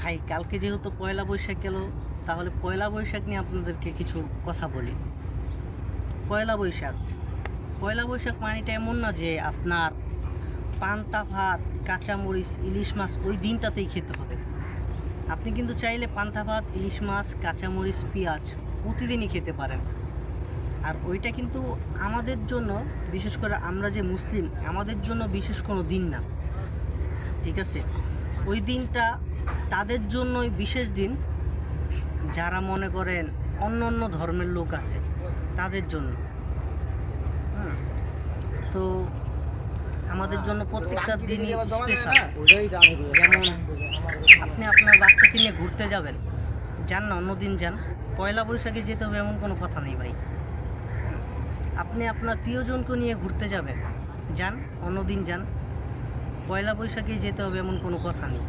ভাই কালকে যেহেতু পয়লা বৈশাখ গেল, তাহলে পয়লা বৈশাখ নিয়ে আপনাদেরকে কিছু কথা বলি। পয়লা বৈশাখ পয়লা বৈশাখ মানেটা এমন না যে আপনার পান্তা ভাত, কাঁচামরিচ, ইলিশ মাছ ওই দিনটাতেই খেতে হবে। আপনি কিন্তু চাইলে পান্তা ভাত, ইলিশ মাছ, কাঁচামরিচ, পেঁয়াজ প্রতিদিনই খেতে পারেন। আর ওইটা কিন্তু আমাদের জন্য, বিশেষ করে আমরা যে মুসলিম, আমাদের জন্য বিশেষ কোনো দিন না, ঠিক আছে? ওই দিনটা তাদের জন্যই বিশেষ দিন, যারা মনে করেন অন্য অন্য ধর্মের লোক আছে তাদের জন্য। তো আমাদের জন্য প্রত্যেকটা দিনই স্পেশাল। যেমন আপনি আপনার বাচ্চাকে নিয়ে ঘুরতে যাবেন, যান না, অন্য দিন যান, পয়লা বৈশাখে যেতে হবে এমন কোনো কথা নেই ভাই। আপনি আপনার প্রিয়জনকে নিয়ে ঘুরতে যাবেন, যান, অন্য দিন যান, পয়লা বৈশাখে যেতে হবে এমন কোনো কথা নেই।